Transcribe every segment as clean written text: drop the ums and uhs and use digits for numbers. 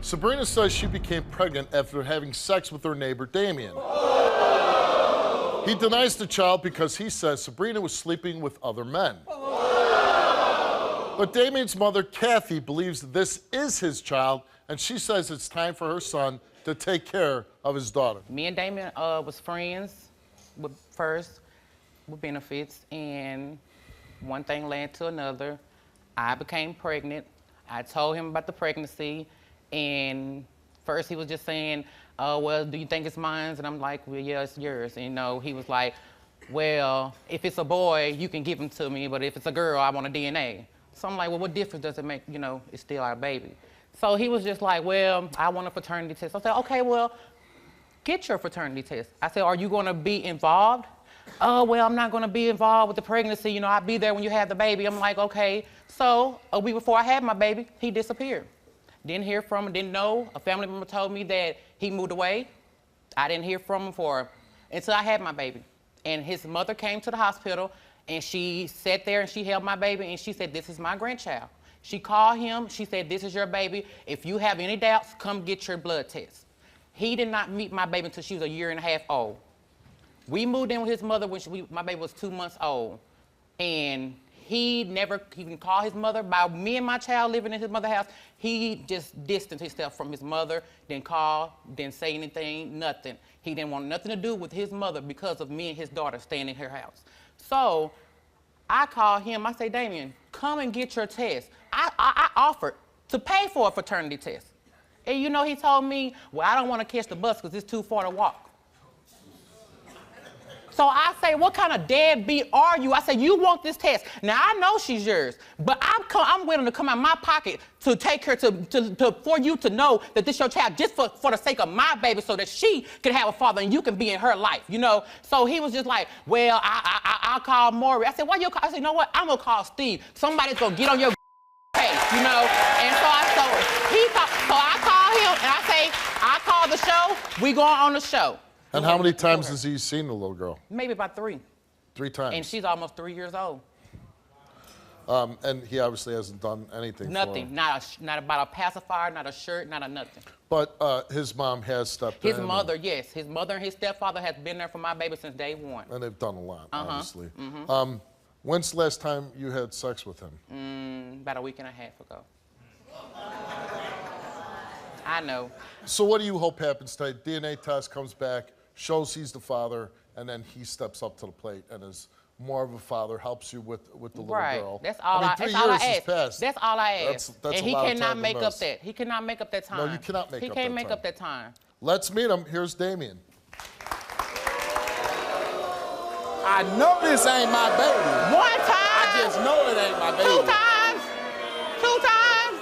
Sabrina says she became pregnant after having sex with her neighbor, Damian. He denies the child because he says Sabrina was sleeping with other men. But Damian's mother, Kathy, believes this is his child, and she says it's time for her son to take care of his daughter. Me and Damian was friends first with benefits, and one thing led to another. I became pregnant. I told him about the pregnancy, and first he was just saying, well, do you think it's mine? And I'm like, well, yeah, it's yours. And, he was like, well, if it's a boy, you can give him to me, but if it's a girl, I want a DNA. So I'm like, well, what difference does it make? It's still our baby. So he was just like, well, I want a paternity test. I said, okay, well, get your paternity test. I said, are you gonna be involved? Oh, well, I'm not gonna be involved with the pregnancy. I'll be there when you have the baby. I'm like, okay. So a week before I had my baby, he disappeared. Didn't hear from him, didn't know. A family member told me that he moved away. I didn't hear from him until I had my baby. And his mother came to the hospital, and she sat there and she held my baby, and she said, this is my grandchild. She called him, she said, this is your baby. If you have any doubts, come get your blood test. He did not meet my baby until she was 1.5 years old. We moved in with his mother when my baby was 2 months old. And he never even called his mother. By me and my child living in his mother's house, he just distanced himself from his mother, didn't call, didn't say anything, nothing. He didn't want nothing to do with his mother because of me and his daughter staying in her house. So I called him, I say, Damian, come and get your test. I offered to pay for a fraternity test. And he told me, well, I don't want to catch the bus because it's too far to walk. So I say, what kind of deadbeat are you? I say, you want this test. Now, I know she's yours, but I'm willing to come out of my pocket to take her for you to know that this your child just for the sake of my baby so that she can have a father and you can be in her life, So he was just like, well, I'll call Maury. I said, why you call? I said, you know what? I'm going to call Steve. Somebody's going to get on your page, And so I call him and I say, I call the show. We going on the show. And how many times has he seen the little girl? Maybe about 3. 3 times. And she's almost 3 years old. And he obviously hasn't done anything Nothing. for her. Not about a pacifier, not a shirt, not a nothing. But his mom has stepped in. His mother, yes. His mother and his stepfather has been there for my baby since day one. And they've done a lot, obviously. Mm-hmm. When's the last time you had sex with him? About a week and a half ago. I know. So what do you hope happens today? DNA test comes back, shows he's the father, and then he steps up to the plate and is more of a father, helps you with the little girl. That's all I 3 ask. years has passed. That's all I ask. That's and a he lot of cannot time make to up miss. that. He cannot make up that time. No, you cannot make up that time. He can't make up that time. Let's meet him. Here's Damian. I know this ain't my baby. One time. I just know it ain't my baby. 2 times. 2 times.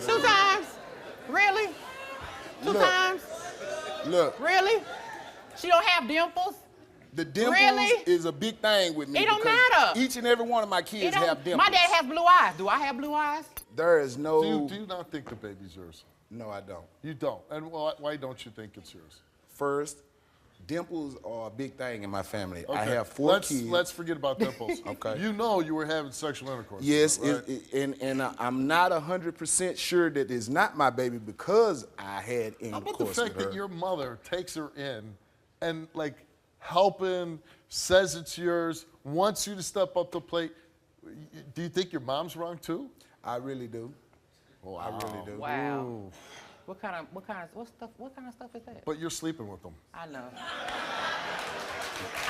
2 times. Really? 2 times. Look. Really? She don't have dimples? The dimples Really? is a big thing with me. It don't because matter. Each and every one of my kids have dimples. My dad has blue eyes. Do I have blue eyes? There is no... Do you not think the baby's yours? No, I don't. You don't? And why don't you think it's yours? First, dimples are a big thing in my family. Okay. I have 4 kids. Let's forget about dimples. Okay. You know you were having sexual intercourse. Yes, right? and I'm not 100% sure that it's not my baby because I had intercourse with her. How about the fact that your mother takes her in and, helping, says it's yours, wants you to step up to the plate? Do you think your mom's wrong, too? I really do. Wow. I really do. Wow. Ooh. What kind of stuff is that? But you're sleeping with them. I know.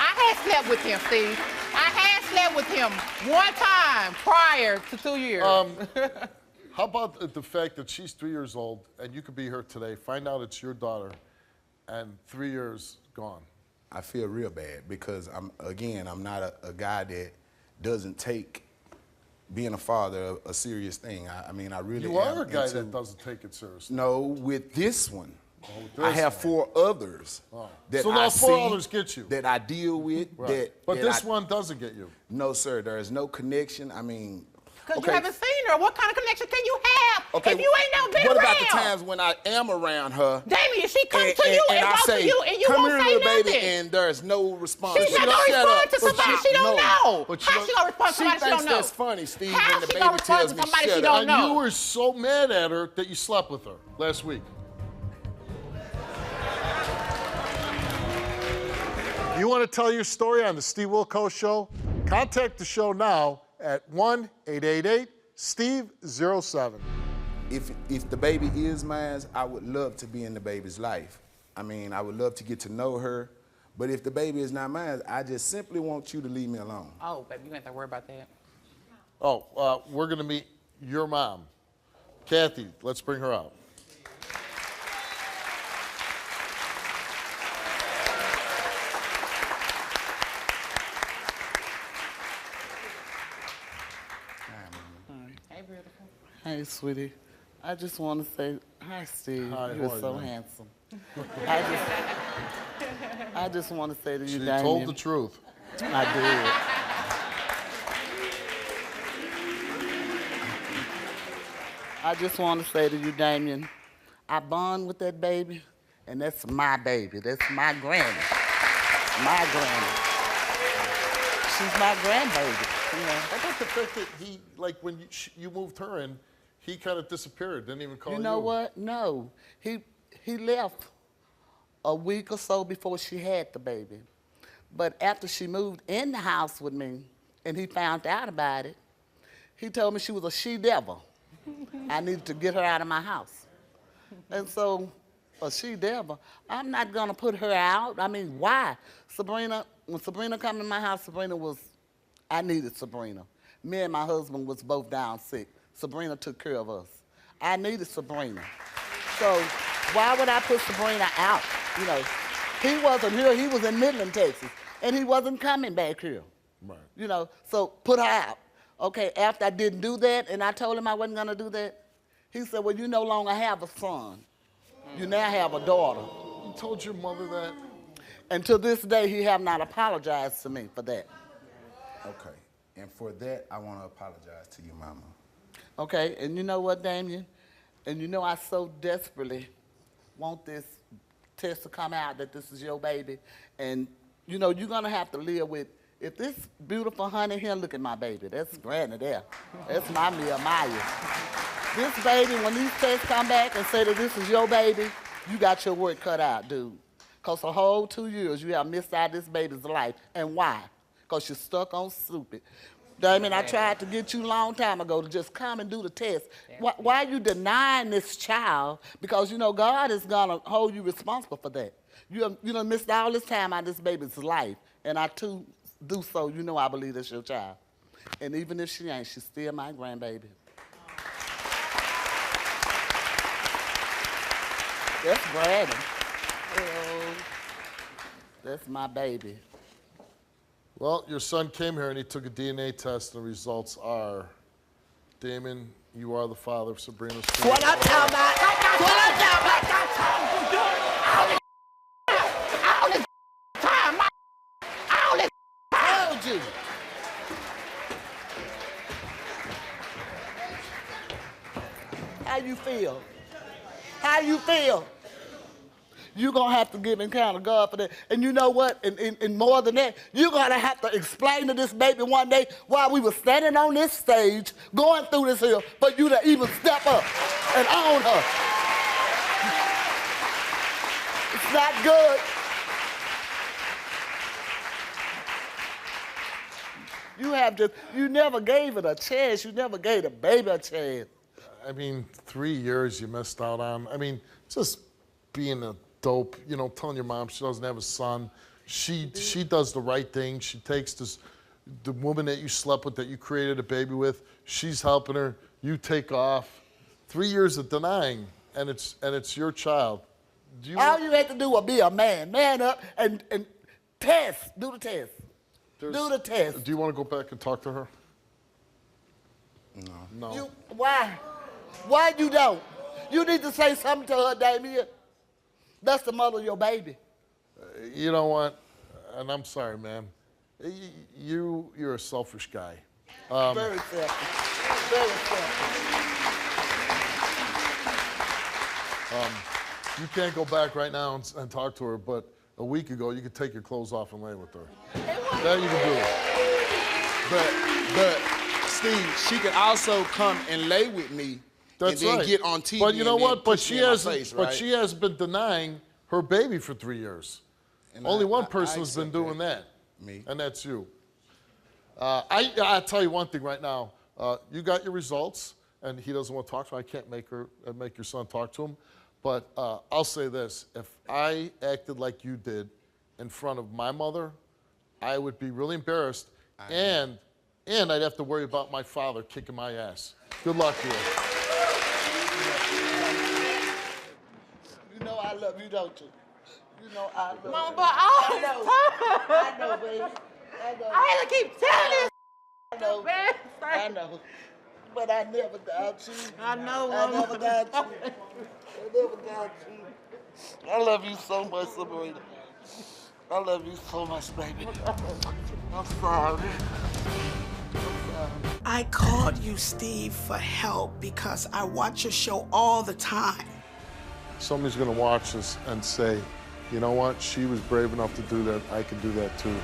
I had slept with him, Steve. I had slept with him one time prior to 2 years. How about the fact that she's 3 years old and you could be here today, find out it's your daughter, and 3 years gone? I feel real bad because I'm not a guy that doesn't take being a father a serious thing. I mean, I really You am are a guy into, that doesn't take it seriously. No, with this one. With I this have one. 4 others that So I now 4 see, others get you. that I deal with. Right. But this one doesn't get you. No, sir. There is no connection. I mean, Because you haven't seen her. What kind of connection can you have if you ain't never been what around? What about the times when I am around her? Damian, she comes to you and I walks say, to you and you come won't here, say little nothing. baby, and there's no response. She's not going to respond to somebody she don't know. How she going to respond to somebody she don't know? That's funny, Steve, How when the she gonna baby respond tells to me somebody she shut don't up. And know? you were so mad at her that you slept with her last week. You want to tell your story on the Steve Wilkos Show? Contact the show now at 1-888-STEVE-07. If the baby is mine, I would love to be in the baby's life. I mean, I would love to get to know her. But if the baby is not mine, I just simply want you to leave me alone. Oh, baby, you ain't have to worry about that. Oh, we're going to meet your mom. Kathy, let's bring her out. Hey, beautiful. Hey, sweetie. I just want to say, hi, Steve. Hi, You're how are so you? handsome. I just want to say to you, She Damian. told the truth. I did. I just want to say to you, Damian, I bond with that baby, and that's my baby. That's my granny. My granny. She's my grandbaby. You know. How about the fact that he, like, when you moved her in, he kind of disappeared, didn't even call you? You know what? No. He left a week or so before she had the baby. But after she moved in the house with me and he found out about it, he told me she was a she-devil. I needed to get her out of my house. And so, a she-devil, I'm not going to put her out. I mean, why? Sabrina, when Sabrina came to my house, I needed Sabrina. Me and my husband was both down sick. Sabrina took care of us. I needed Sabrina. So why would I put Sabrina out? You know, he wasn't here. He was in Midland, Texas, and he wasn't coming back here. Right. You know, so put her out. Okay, after I didn't do that, and I told him I wasn't going to do that, he said, well, you no longer have a son. You now have a daughter. You told your mother that? And to this day, he have not apologized to me for that. Okay. And for that, I want to apologize to your mama. Okay, and you know what, Damian? And you know I so desperately want this test to come out that this is your baby. And, you know, you're going to have to live with, if this beautiful honey here, look at my baby. That's Granny there. That's my Mia Maya. This baby, when these tests come back and say that this is your baby, you got your work cut out, dude. Because the whole 2 years, you have missed out this baby's life. And why? Because you're stuck on stupid. Damian, I tried to get you a long time ago to just come and do the test. Why are you denying this child? Because, you know, God is going to hold you responsible for that. You done missed all this time out of this baby's life. And I, too, do so. You know I believe that's your child. And even if she ain't, she's still my grandbaby. That's Brandon. Oh, that's my baby. Well, your son came here and he took a DNA test, and the results are, Damian, you are the father of Sabrina's child. What I'm talking about? What I'm talking about? All this time, all this Told you. How you feel? How you feel? You're going to have to give account of God for that. And you know what? And more than that, you're going to have to explain to this baby one day while we were standing on this stage, going through this hill, for you to even step up and own her. It's not good. You never gave it a chance. You never gave the baby a chance. I mean, 3 years you missed out on. I mean, just being a dope, you know, telling your mom she doesn't have a son. She does the right thing. She takes the woman that you slept with, that you created a baby with, she's helping her. You take off. 3 years of denying, and it's your child. All you had to do was be a man. Man up and test. Do the test. Do the test. Do you want to go back and talk to her? No. Why? Why you don't? You need to say something to her, Damian. That's the mother of your baby. You know what? And I'm sorry, man. You're a selfish guy. Very selfish. Very simple. You can't go back right now and talk to her, but a week ago, you could take your clothes off and lay with her. That you can do. But Steve, she can also come and lay with me That's and then right. get on TV. But you know and then what? But push she me in my hasn't. face, But right? she has been denying her baby for 3 years. And Only one I person has been accept doing that. Me. And that's you. I'll tell you one thing right now. You got your results, and he doesn't want to talk to him. I can't make your son talk to him. But I'll say this. If I acted like you did in front of my mother, I would be really embarrassed. And I'd have to worry about my father kicking my ass. Good luck to you. You know I love you, don't you? You know I love you. Mama, but all this time, I know, baby. I know. I had to keep telling this. I know. Man, I know. But I never doubt you. I know, I Mama. never doubt you. I never doubt you. I love you so much, Sabrina. I love you so much, baby. I'm sorry. I called you, Steve, for help because I watch your show all the time. Somebody's going to watch this and say, you know what? She was brave enough to do that. I can do that too.